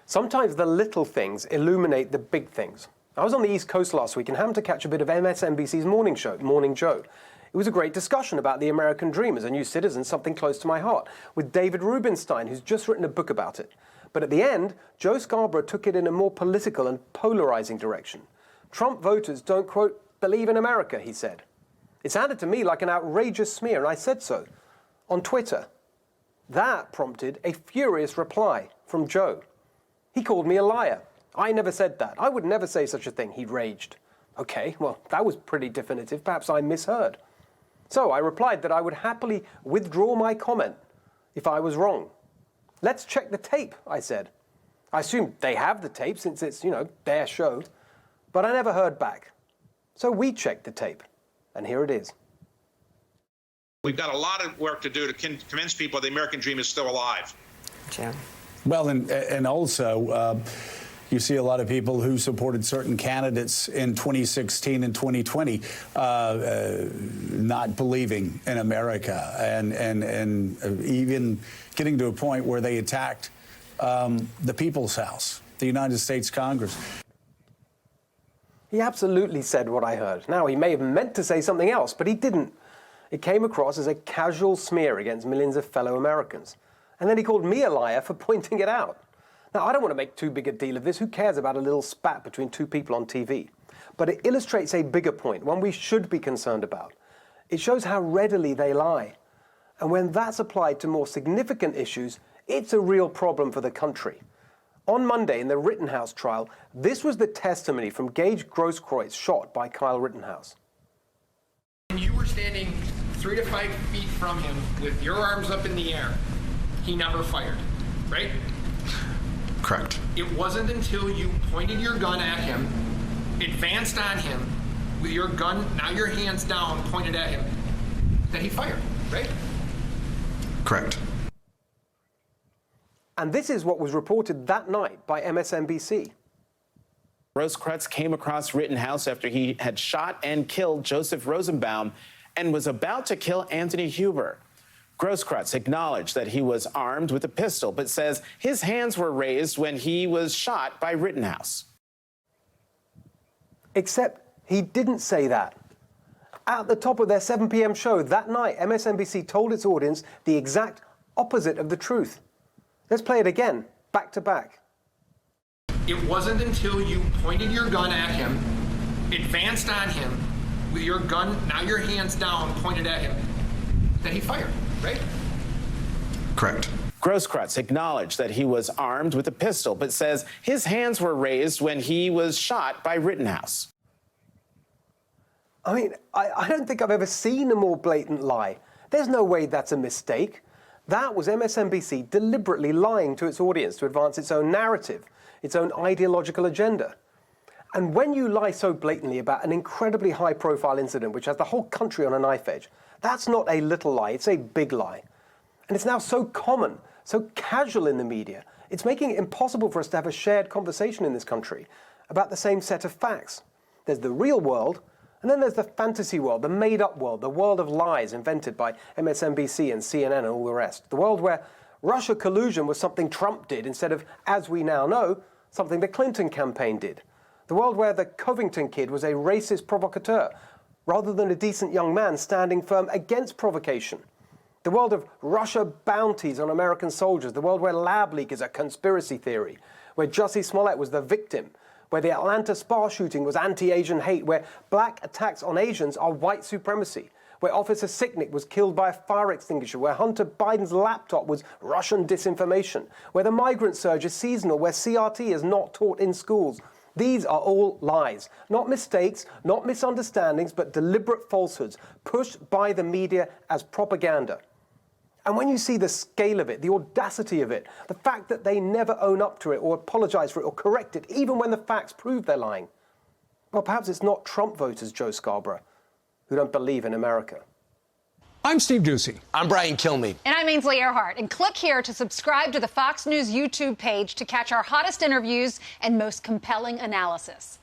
Sometimes the little things illuminate the big things. I was on the East Coast last week and happened to catch a bit of MSNBC's morning show, Morning Joe. It was a great discussion about the American dream as a new citizen, something close to my heart, with David Rubenstein, who's just written a book about it. But at the end, Joe Scarborough took it in a more political and polarizing direction. Trump voters don't, quote, believe in America, he said. It sounded to me like an outrageous smear, and I said so on Twitter. That prompted a furious reply from Joe. He called me a liar. I never said that. I would never say such a thing, he raged. Okay, well, that was pretty definitive. Perhaps I misheard. So I replied that I would happily withdraw my comment if I was wrong. Let's check the tape, I said. I assumed they have the tape since it's, their show. But I never heard back. So we checked the tape, and here it is. We've got a lot of work to do to convince people the American dream is still alive. Jim. Well, and also, you see a lot of people who supported certain candidates in 2016 and 2020 not believing in America and even getting to a point where they attacked the People's House, the United States Congress. He absolutely said what I heard. Now, he may have meant to say something else, but he didn't. It came across as a casual smear against millions of fellow Americans. And then he called me a liar for pointing it out. Now, I don't want to make too big a deal of this. Who cares about a little spat between two people on TV? But it illustrates a bigger point, one we should be concerned about. It shows how readily they lie. And when that's applied to more significant issues, it's a real problem for the country. On Monday, in the Rittenhouse trial, this was the testimony from Gage Grosskreutz, shot by Kyle Rittenhouse. You were standing 3 to 5 feet from him with your arms up in the air. He never fired, right? Correct. It wasn't until you pointed your gun at him, advanced on him, with your gun, now your hands down, pointed at him, that he fired, right? Correct. And this is what was reported that night by MSNBC. Grosskreutz came across Rittenhouse after he had shot and killed Joseph Rosenbaum and was about to kill Anthony Huber. Grosskreutz acknowledged that he was armed with a pistol, but says his hands were raised when he was shot by Rittenhouse. Except he didn't say that. At the top of their 7 p.m. show that night, MSNBC told its audience the exact opposite of the truth. Let's play it again, back to back. It wasn't until you pointed your gun at him, advanced on him, with your gun, now your hands down, pointed at him, that he fired, right? Correct. Grosskreutz acknowledged that he was armed with a pistol, but says his hands were raised when he was shot by Rittenhouse. I mean, I don't think I've ever seen a more blatant lie. There's no way that's a mistake. That was MSNBC deliberately lying to its audience to advance its own narrative, its own ideological agenda. And when you lie so blatantly about an incredibly high-profile incident which has the whole country on a knife edge, that's not a little lie, it's a big lie. And it's now so common, so casual in the media, it's making it impossible for us to have a shared conversation in this country about the same set of facts. There's the real world, and then there's the fantasy world, the made-up world, the world of lies invented by MSNBC and CNN and all the rest. The world where Russia collusion was something Trump did instead of, as we now know, something the Clinton campaign did. The world where the Covington kid was a racist provocateur rather than a decent young man standing firm against provocation. The world of Russia bounties on American soldiers. The world where lab leak is a conspiracy theory. Where Jussie Smollett was the victim. Where the Atlanta Spa shooting was anti-Asian hate. Where black attacks on Asians are white supremacy. Where Officer Sicknick was killed by a fire extinguisher. Where Hunter Biden's laptop was Russian disinformation. Where the migrant surge is seasonal. Where CRT is not taught in schools. These are all lies. Not mistakes, not misunderstandings, but deliberate falsehoods pushed by the media as propaganda. And when you see the scale of it, the audacity of it, the fact that they never own up to it or apologize for it or correct it, even when the facts prove they're lying, well, perhaps it's not Trump voters, Joe Scarborough, who don't believe in America. I'm Steve Doocy. I'm Brian Kilmeade. And I'm Ainsley Earhart. And click here to subscribe to the Fox News YouTube page to catch our hottest interviews and most compelling analysis.